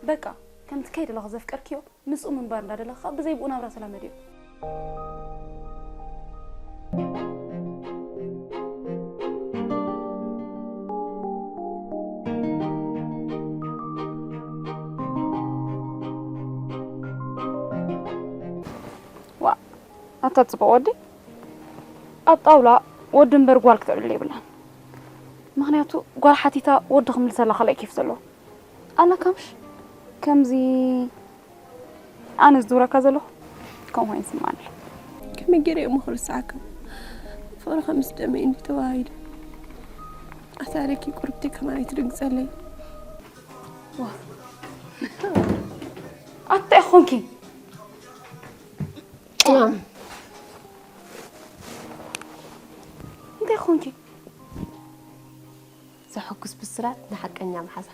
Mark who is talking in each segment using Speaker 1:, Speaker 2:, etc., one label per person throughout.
Speaker 1: بقى كنت كيد الله زفكر كيو مسؤول من بارنا دلا خاب زي بقونا برا سلام ديو وا أتصبح ودي الطاولة ودن برجوال كتب اللي بلان مغنياتو قال حتيتا ودخم لسلا خلق كيف سلو أنا كمزي أنا زدورة كذلو كم هاي سمعني
Speaker 2: كم يجري مخلص ساكن فور 5 دقايق توايد أثارك قربتي كمان يترقص علي
Speaker 1: واه أتى أخونكي
Speaker 2: نعم
Speaker 1: أنت أخونكي
Speaker 2: زحكس بالسرعة نحك أني عم حزن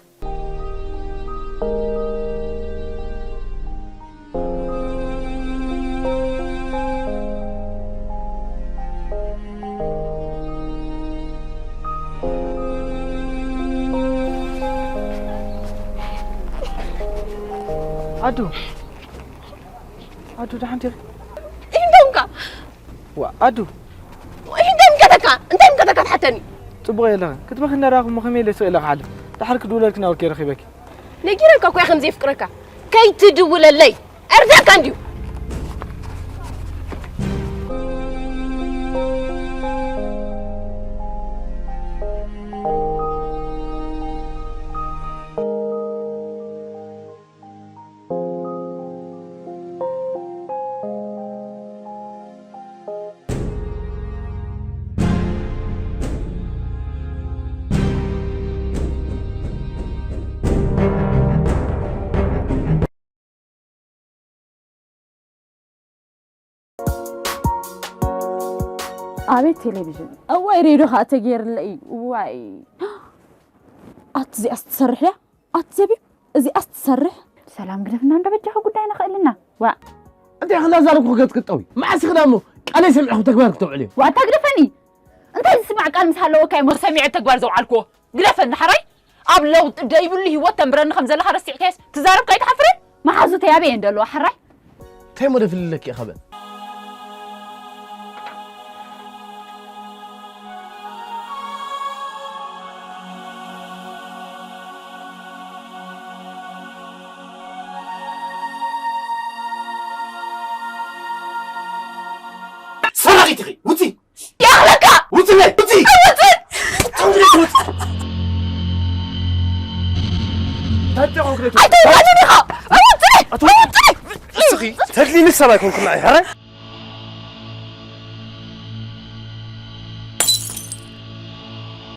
Speaker 3: عدو ده حنتي
Speaker 2: إندمك
Speaker 3: وعدو
Speaker 2: إندمك أنت حتني
Speaker 3: تبغى يلا كنت بخلنا راكم مخمي لي سؤال حاله تحرك دولارك ناو كي رخيبك
Speaker 2: نجيرك أكو يخم زي فكرك كي تدول اللي أرجعك عنديو
Speaker 1: أبي تلفزيون أو يريدو خاتجير لي واي أتزي أستسرح لا أتزبي أزي أستسرح سلام قلفنا عند بجاه قدينا خلنا وا
Speaker 4: أنت خلاص زالك وقت قطوي ما استخدامه أنا سمع أخو تكبر كتب عليه
Speaker 1: وأتقرفني أنت تسمع قال مسحلو كاي مسمع تكبر زو علكو قرفنا حري أبلو دايبل لي هو تمرن خمسة لها رسي كاس تزارب كاي تحفرن ما حزو تيابي عندلو حري
Speaker 4: تيمو في لك يا خبر سرقي تغي وتي
Speaker 2: يا أخلك
Speaker 4: وتي لي وتي تنجري وتي تاتي عقلتو
Speaker 2: أتوني خا أتوني
Speaker 4: سخي تاكلي نفسها ما يكون معي هرا